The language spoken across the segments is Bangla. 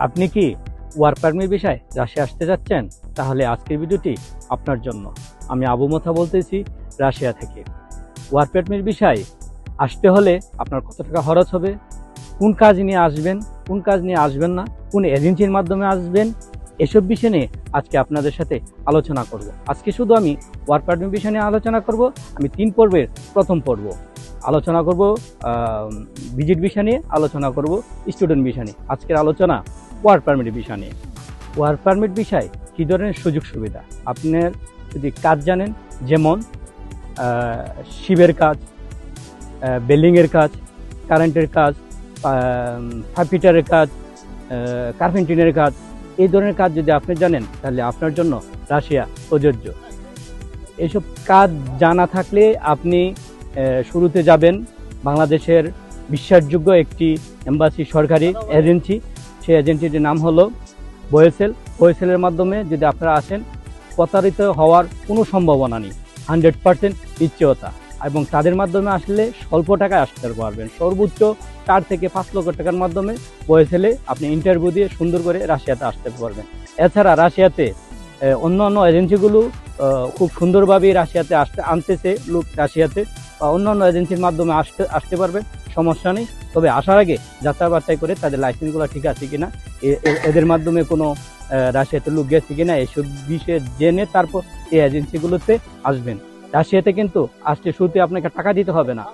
আপনি কি ওয়ার্ক পারমিট বিষয়ে রাশিয়া আসতে যাচ্ছেন? তাহলে আজকের ভিডিওটি আপনার জন্য। আমি আবু মোথা বলতেছি রাশিয়া থেকে। ওয়ার্ক পারমিট বিষয়ে আসতে হলে আপনার কত টাকা খরচ হবে, কোন কাজ নিয়ে আসবেন, কোন কাজ নিয়ে আসবেন না, কোন এজেন্সির মাধ্যমে আসবেন, এসব বিষয় নিয়ে আজকে আপনাদের সাথে আলোচনা করব। আজকে শুধু আমি ওয়ার্ক পারমিট বিষয় নিয়ে আলোচনা করব। আমি 3 পর্বের প্রথম পর্ব আলোচনা করব ভিজিট বিষয় নিয়ে, আলোচনা করব স্টুডেন্ট বিষয় নিয়ে। আজকের আলোচনা ওয়ার্ক পারমিট বিষয় নিয়ে। ওয়ার্ক পারমিট বিষয় কী ধরনের সুযোগ সুবিধা, আপনার যদি কাজ জানেন, যেমন শিবের কাজ, বিল্ডিংয়ের কাজ, কারেন্টের কাজ, ফার্নিচারের কাজ, কার্পেন্টারের কাজ, এই ধরনের কাজ যদি আপনি জানেন তাহলে আপনার জন্য রাশিয়া প্রযোজ্য। এইসব কাজ জানা থাকলে আপনি শুরুতে যাবেন বাংলাদেশের বিশ্বাসযোগ্য একটি এম্বাসি সরকারি এজেন্সি। সেই এজেন্সিটির নাম হলো বোয়েসেল। বোয়েসেলের মাধ্যমে যদি আপনারা আসেন, প্রতারিত হওয়ার কোনো সম্ভাবনা নেই, 100% নিশ্চয়তা। এবং তাদের মাধ্যমে আসলে স্বল্প টাকায় আসতে পারবেন। সর্বোচ্চ 4 থেকে 5 লক্ষ টাকার মাধ্যমে বোয়েসেলে আপনি ইন্টারভিউ দিয়ে সুন্দর করে রাশিয়াতে আসতে পারবেন। এছাড়া রাশিয়াতে অন্যান্য এজেন্সিগুলো খুব সুন্দরভাবে রাশিয়াতে আনতেছে লোক। রাশিয়াতে অন্যান্য এজেন্সির মাধ্যমে আসতে পারবেন, সমস্যা নেই। তবে আসার আগে যাচাই বাছাই করে তাদের লাইসেন্সগুলো ঠিক আছে কিনা, এদের মাধ্যমে কোনো রাশিয়াতে লোক গেছে কিনা, এসব বিষয়ে জেনে তারপর এই এজেন্সিগুলোতে আসবেন। রাশিয়াতে কিন্তু আসতে শুরুতে আপনাকে টাকা দিতে হবে না।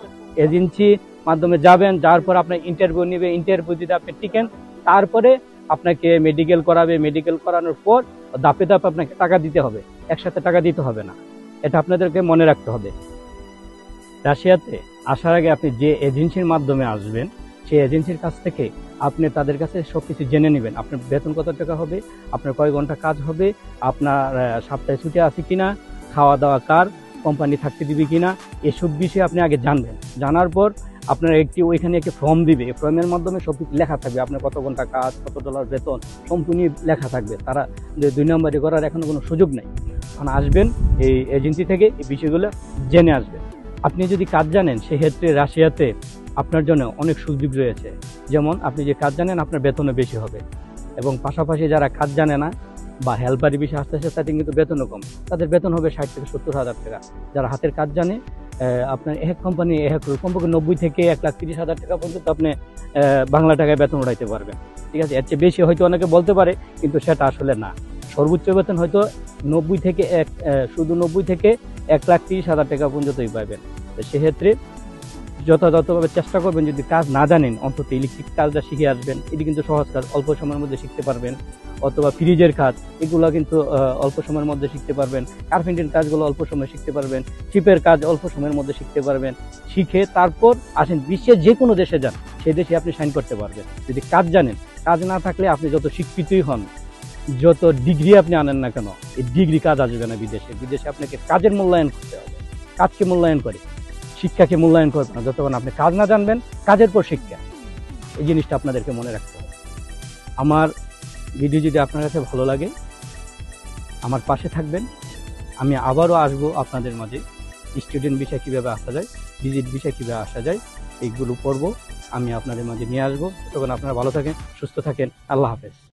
এজেন্সি মাধ্যমে যাবেন, যাওয়ার পর আপনার ইন্টারভিউ নেবে। ইন্টারভিউ যদি আপনি টিকেন, তারপরে আপনাকে মেডিকেল করাবে। মেডিকেল করানোর পর ধাপে ধাপে আপনাকে টাকা দিতে হবে, একসাথে টাকা দিতে হবে না। এটা আপনাদেরকে মনে রাখতে হবে। রাশিয়াতে আসার আগে আপনি যে এজেন্সির মাধ্যমে আসবেন, সেই এজেন্সির কাছ থেকে আপনি তাদের কাছে সব কিছু জেনে নেবেন। আপনার বেতন কত টাকা হবে, আপনার কয় ঘন্টা কাজ হবে, আপনার সপ্তাহে ছুটি আছে কিনা, খাওয়া দাওয়া কার, কোম্পানি থাকতে দিবে কিনা, এসব বিষয়ে আপনি আগে জানবেন। জানার পর আপনার ওইখানে একটি ফর্ম দিবে। এই ফর্মের মাধ্যমে সব কিছু লেখা থাকবে, আপনার কত ঘন্টা কাজ, কত ডলার বেতন, সম্পূর্ণ লেখা থাকবে। তারা 2 নম্বরই করার এখনো কোনো সুযোগ নেই। কারণ আসবেন এই এজেন্সি থেকে, এই বিষয়গুলো জেনে আসবেন। আপনি যদি কাজ জানেন, সেক্ষেত্রে রাশিয়াতে আপনার জন্য অনেক সুযোগ রয়েছে। যেমন আপনি যে কাজ জানেন, আপনার বেতনও বেশি হবে। এবং পাশাপাশি যারা কাজ জানে না বা হেল্পারি বিষয়ে আসতে আসতে, তাদের কিন্তু বেতনও কম। তাদের বেতন হবে 60 থেকে 70 হাজার টাকা। যারা হাতের কাজ জানে, আপনার এক কোম্পানি কমপক্ষে 90 থেকে 1,30,000 টাকা পর্যন্ত আপনি বাংলা টাকায় বেতন উঠাইতে পারবেন। ঠিক আছে, এর চেয়ে বেশি হয়তো অনেকে বলতে পারে, কিন্তু সেটা আসলে না। সর্বোচ্চ বেতন হয়তো 90 থেকে 1,30,000 টাকা পর্যন্তই পাবেন। তো সেক্ষেত্রে যথাযথভাবে চেষ্টা করবেন। যদি কাজ না জানেন, অন্তত ইলেকট্রিক কাজটা শিখে আসবেন। এটি কিন্তু সহজ কাজ, অল্প সময়ের মধ্যে শিখতে পারবেন। অথবা ফ্রিজের কাজ, এগুলো কিন্তু অল্প সময়ের মধ্যে শিখতে পারবেন। কার্পেন্টারের কাজগুলো অল্প সময়ে শিখতে পারবেন। শিপের কাজ অল্প সময়ের মধ্যে শিখতে পারবেন। শিখে তারপর আসেন, বিশ্বের যে কোনো দেশে যান, সেই দেশে আপনি সাইন করতে পারবেন যদি কাজ জানেন। কাজ না থাকলে আপনি যত শিক্ষিতই হন, যত ডিগ্রি আপনি আনেন না কেন, এই ডিগ্রি কাজ আসবে না। বিদেশে আপনাকে কাজের মূল্যায়ন করতে হবে। কাজকে মূল্যায়ন করে, শিক্ষাকে মূল্যায়ন করবে না যতক্ষণ আপনি কাজ না জানবেন। কাজের পর শিক্ষা, এই জিনিসটা আপনাদেরকে মনে রাখতে হবে। আমার ভিডিও যদি আপনার কাছে ভালো লাগে, আমার পাশে থাকবেন। আমি আবারও আসবো আপনাদের মাঝে। স্টুডেন্ট বিষয় কীভাবে আসা যায়, ভিজিট বিষয় কীভাবে আসা যায়, এইগুলো পড়ব আমি আপনাদের মাঝে নিয়ে আসবো। তখন আপনারা ভালো থাকেন, সুস্থ থাকেন। আল্লাহ হাফেজ।